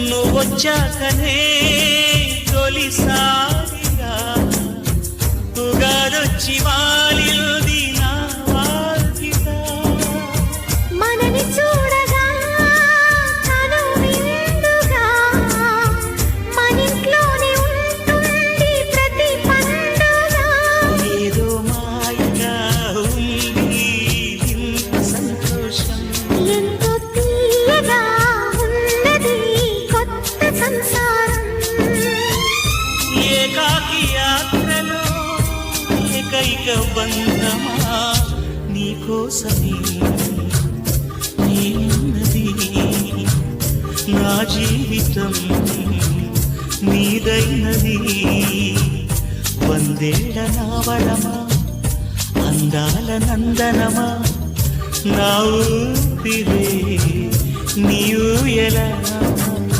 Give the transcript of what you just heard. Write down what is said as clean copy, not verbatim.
నువ్వొచ్చాకనే తొలిసారిగా ఉగాదొచ్చి వాలింది నా వాకిట. మనని చూడగా తను విందుగా మనింట్లోనే ఉంటుంది ప్రతి పండుగ. ఏదో మాయగా ఉంది ఇంత సంతోషం, ఎంతో తీయగా ఉన్నది కొత్త సంసారం. ఏకాకి యాత్రలో ఏకైక బంధమా నీకోసమే నేనున్నది. నా జీవితం నీదైనది. వందేళ్ల నావళమా అందాల నందనమా నా ఊపిరే నీవు ఎలా